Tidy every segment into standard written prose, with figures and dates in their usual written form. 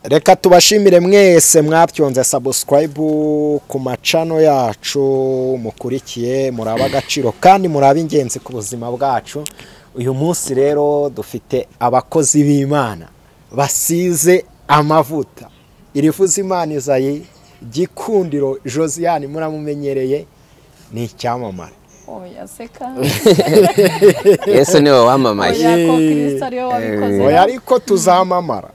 reka tubashimire mwese mwabyonze subscribe ku macano yacu mukurikiye muraba agaciro kandi muraba ingenzi ku buzima bwacu. Uyu munsi rero dufite abakozi b'Imana basize amavuta. Irivuza Imana Izayi Gikundiro Josiane muramumenyereye ni icyamamare. Oya seka. Yesu niwe wamamaye. Oya ko Kristo ariwe wabikoze. Oya ariko tuzamamara.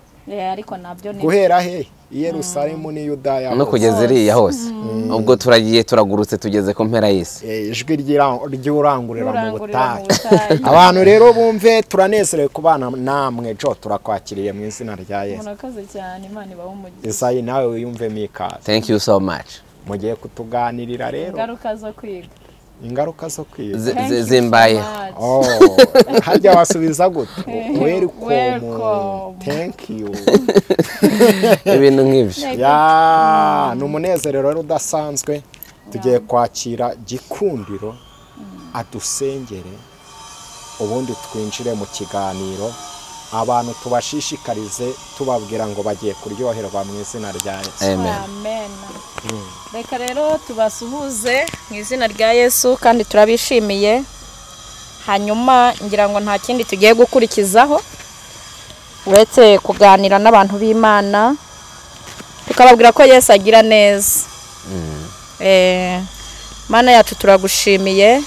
Ariko nabyo ni guhera he Yerusalemu ni Yudaya no kugeza iriya hose. Ubwo turagiye turagurutse tugeze ku mpera y'isi. Ijwi ry'urangurira mu butayu. Abantu rero bumve turanezerewe kubana namwe jo turakwakiriye mu izina rya Yesu. Murakoze cyane Imana ibaho umugisha. Isayi nawe wiyumve mikaze. Thank you so much. Mugiye kutuganirira rero. Ingaruka zo kwiga. Zimbaye. Oh, hajya wasubiza gute? Welcome. Thank you. Ibintu nk'ibyo. Ya, numunezero rero udasanzwe. Tugiye kwakira Gikundiro adusengere ubundi twinjire mu kiganiro. Abantu tubashishikarize tubabwira ngo bagiye kuryoherwa mu izina rya Yesu. Amen. Reka rero tubasuhuze mu izina rya Yesu kandi turabishimiye. Hanyuma ngira ngo nta kindi tugiye gukurikizaho uretse kuganira n'abantu b'Imana tukababwira ko Yesu agira neza. Mana yacu turagushimiye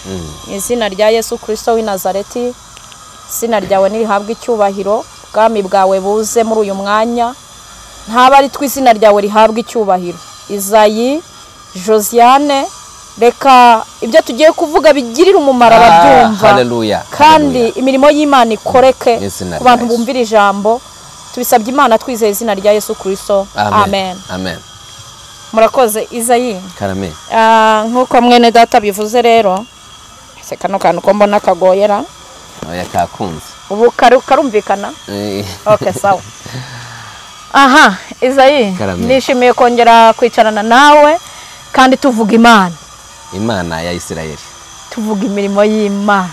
mu izina rya Yesu Kristo w'i Nazareti. Izina ryawe nirihabwe icyubahiro, bwami bwawe buze muri uyu mwanya. Ntaba ari tw'izina ryawe rihabwe icyubahiro. Izayi Josiane, reka ibyo tugiye kuvuga bigirira umumaro ababyumva. Haleluya. Kandi imirimo y'Imana ikoreke ku bantu bumvira ijambo. Tubisabye Imana twizeye izina rya Yesu Kristo. Amen. Amen. Murakoze Izayi. Karame. Nkuko mwene data bivuze rero, se kano kantu ko mbona kagoyera. Oya kakunze. Ubu karumvikana? Okay, sawa. Aha, Izayi, nishimiye kongera kwicarana nawe kandi tuvuga Imana ya Isirayeli. Tuvuga imirimo y'Imana.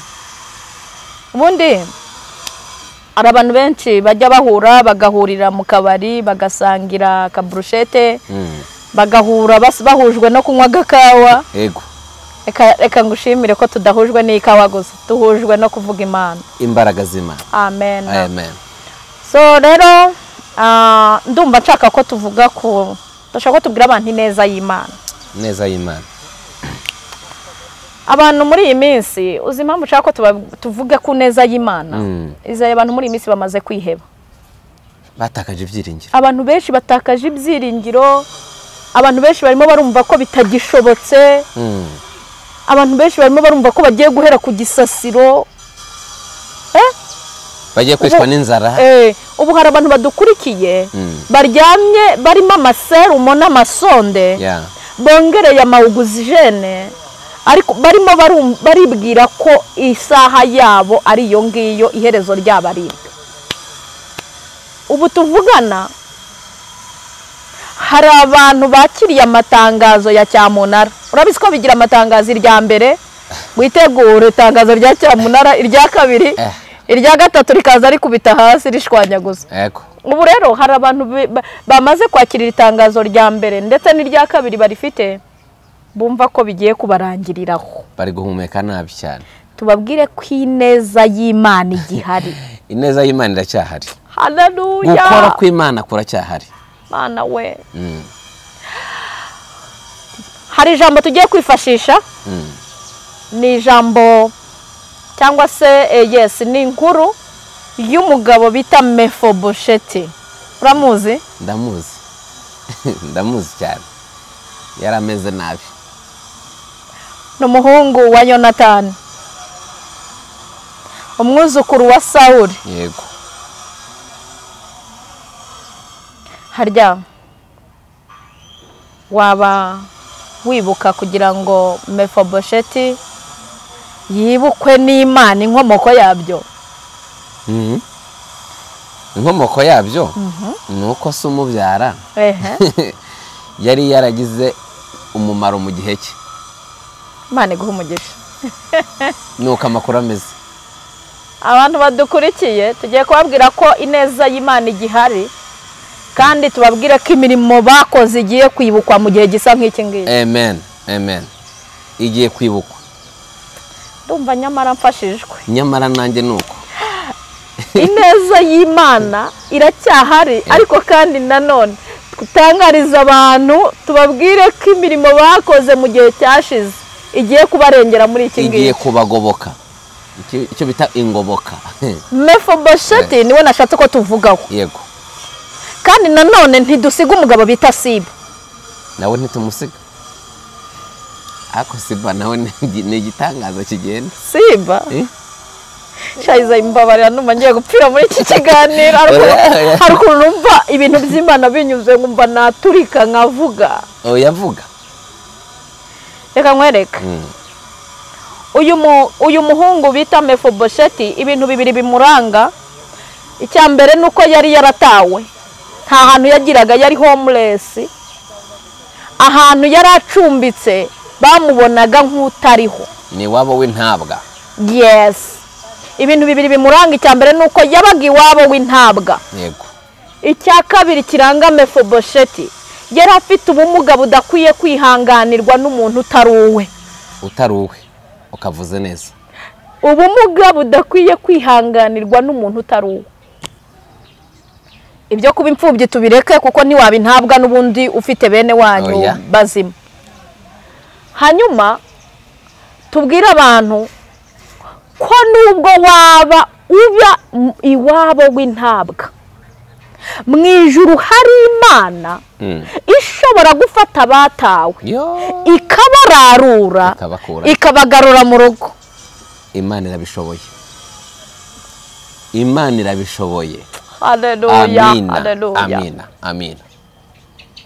Ubundi ari abantu benshi bajya bahura bagahurira mu kabari bagasangira kabrushete, bagahura bahujwe no kunywa gakawa. Yego. Reka ngushimire ko tudahujwe n'ikawa gusa, tuhujwe no kuvuga Imana. Imbaraga z'Imana. Amen. Amen. So rero ndumva nshaka ko tuvuga ko ndashaka ko tubwira abantu ineza y'Imana. Neza y'Imana. Abantu muri iyi minsi uzi impamvu nshaka ko tuvuge ku neza y'Imana. Izaye abantu muri iyi minsi bamaze kwiheba. Batakaje ibyiringiro. Abantu benshi batakaje ibyiringiro. Abantu benshi barimo barumva ko bitagishobotse. Abantu benshi barimo barumva ko bagiye guhera ku gisasiro. Bagiye kwishwa n'inzara. Ubu hari abantu badukurikiye baryamye barimo amaserumo n'amasonde. Bongereye amawuguzijene ariko barimo baribwira ko isaha yabo ari iyo ngiyo iherezo ryabo ari. Ubu tuvugana hari abantu bakiriye amatangazo ya Cyamunara. Urabizi ko bigira amatangazo irya mbere witegure itangazo rya Cyamunara, irya kabiri, irya gatatu rikaza ari kubita hasi rishwanyaguza. Yego. Ubu rero hari abantu bamaze kwakirira itangazo rya mbere ndetse n'irya kabiri barifite bumva ko bigiye kubarangiriraho. Bari guhumeka nabi cyane. Tubabwire ko ineza y'Imana igihari. Ineza y'Imana iracyahari. Haleluya. Gukora kw'Imana kuracyahari. Mana we. Hari ijambo tugiye kwifashisha. Ni ijambo cyangwa se ni inkuru y'umugabo bita Mefibosheti. Uramuzi? Ndamuzi. Ndamuzi cyane. Yarameze nabi. N'umuhungu wa Yonatani. Umwuzukuru wa Sawuli. Yego. Harya waba wibuka kugira ngo Mefibosheti yibukwe n'Imana inkomoko yabyo? Inkomoko yabyo nuko se umubyara yari yaragize umumaro mu gihe cye. Imana iguha umugisha. Nuko amakuru ameze. Abantu badukurikiye tugiye kubabwira ko ineza y'Imana igihari kandi tubabwire ko imirimo bakoze igiye kwibukwa mu gihe gisa nk'iki ngiki. Amen. Amen. Igiye kwibukwa. Ndumva nyamara mfashijwe. Nyamara nanjye nuko. Ineza y'Imana iracyahari, ariko kandi nanone tutangariza abantu tubabwire ko imirimo bakoze mu gihe cyashize igiye kubarengera muri iki ngiki. Igiye kubagoboka. Icyo bita ingoboka. Mefibosheti niwe nashatse ko tuvugaho. Yego. Kandi nanone ntidusiga umugabo bita Siba. Nawe ntitumusiga. Ako Siba nawe ni igitangaza kigenda. Siba? Shayiza imbabarira numva ngiye gupfira muri iki kiganiro, hari ukuntu numva ibintu by'Imana binyuze ngumva naturika nkavuga. Yavuga. Reka nkwereka. Uyu muhungu bita Mefibosheti, ibintu bibiri bimuranga. Icya mbere nuko yari yaratawe, nta hantu yagiraga, yari homeless. Ahantu yari acumbitse bamubonaga nk'utariho. Ni wabo w'intabwa. Yes. Ibintu bibiri bimuranga, icya mbere nuko yabaga iwabo w'intabwa. Yego. Icya kabiri kiranga Mefibosheti, yari afite ubumuga budakwiye kwihanganirwa n'umuntu utaruwe. Utaruwe. Ukavuze neza. Ubumuga budakwiye kwihanganirwa n'umuntu utaruwe. Ibyo kuba imfubyi tubireke kuko ntiwaba intabwa n'ubundi ufite bene wanyu bazima. Hanyuma tubwire abantu ko nubwo waba uba iwabo w'intabwa, mu ijuru hari Imana ishobora gufata abatawe ikabararura ikabagarura mu rugo. Imana irabishoboye. Imana irabishoboye. Haleluya. Amina. Haleluya. Amina. Amina.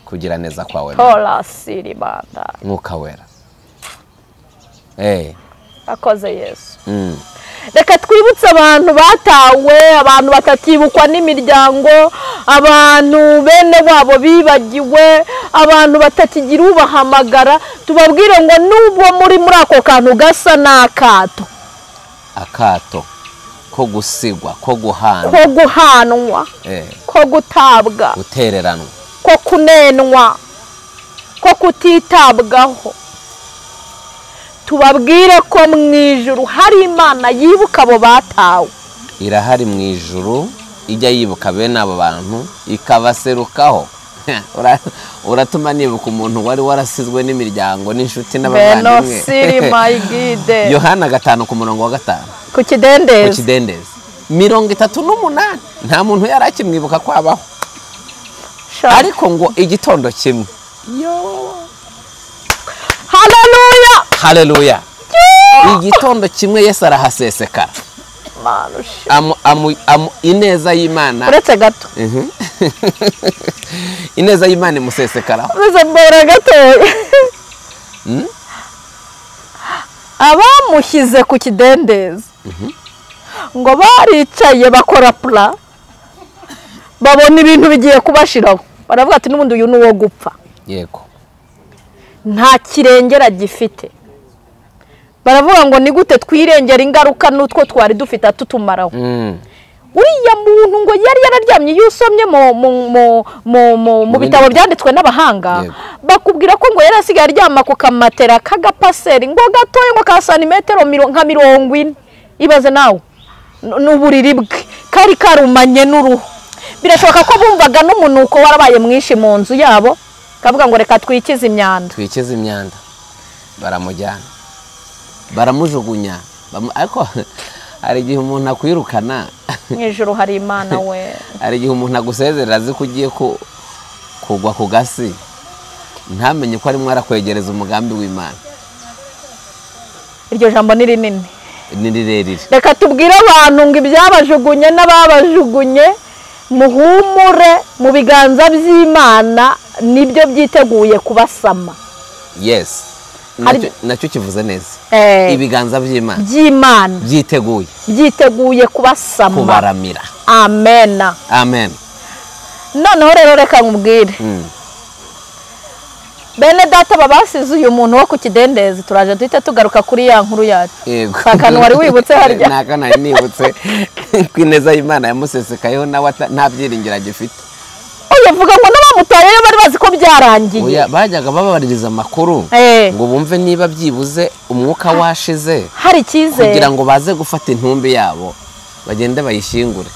Kugira neza kwawe. Hola siribanda. Mwuka wera. Akoze Yesu. Reka twibutse abantu batawe, abantu batakibukwa n'imiryango, abantu bene wabo bibagiwe, abantu batakigira ubahamagara, tubabwire ngo nubwo muri ako kantu gasa n'akato. Akato ko gusigwa, ko guhanwa, ko guhanwa, ko gutabwa, gutereranwa, ko kunenwa, ko kutitabwaho. Tubabwire ko mu ijuru hari Imana yibuka abo batawe. Irahari mu ijuru ijya yibuka bene abo bantu ikabaserukaho. Uratuma nibuka umuntu wari warasizwe n'imiryango n'inshuti n'abavandimwe. Yohana 5:5 ku kidendezi. Ku kidendezi 38 nta muntu yari akimwibuka kwabaho. Ariko ngo igitondo kimwe. Haleluya. Haleluya. Igitondo kimwe Yesu arahasesekara. Ineza y'Imana. Uretse gato. Ineza y'Imana imusesekara. Uretse mbora gato. Abamushyize ku kidendezi. Ngo baricaye bakora pla. Babona ibintu bigiye kubashiraho. Baravuga ati n'ubundi uyu nuwo gupfa. Yego. Nta kirengera gifite. Baravuga ngo ni gute twirengera ingaruka n'utwo twari dufite tutumaraho. Uriya muntu ngo yari yararyamye yusomye mu bitabo byanditswe n'abahanga, bakubwira ko ngo yari asigaye aryama ku kamatera kagapaseri ngo gatoye ngo ka santimetero nka 40. Ibaze nawe n'uburiri bwe kari karumanye n'uruhu. Birashoboka ko bumvaga n'umunuko warabaye mwinshi mu nzu yabo, kavuga ngo reka twikize imyanda. Twikize imyanda. Baramujyana. Baramujugunya. Ariko hari igihe umuntu akwirukana. Mw'ijuru hari Imana we. Hari igihe umuntu agusezerera azi ko ugiye kugwa ku gasi, ntamenye ko ari mwarakwegereza umugambi w'Imana. Iryo jambo ni rinini. Ni rirerire. Reka tubwire abantu ngo ibyabajugunye n'ababajugunye muhumure mu biganza by'Imana nibyo byiteguye kubasama. Yes. Nacyo kivuze neza. Ibiganza by'Imana. By'Imana. Byiteguye kubasama. Kubaramira. Amen. Amen. Noneho rero reka nkubwire. Bene data babasize uyu muntu wo ku kidendezi, turaje duhita tugaruka kuri ya nkuru yacu. Yego. Akantu wari wibutse harya. Nakana nibutse kwineza y'Imana yamusesekayeho nawe nta byiringira gifite. vuga ngo n'abamutayeyo bari bazi ko byarangiye. Oya, bajyaga babaririza amakuru ngo bumve niba byibuze umwuka washize hari icyizere kugira ngo baze gufata intumbi yabo bagende bayishyingure.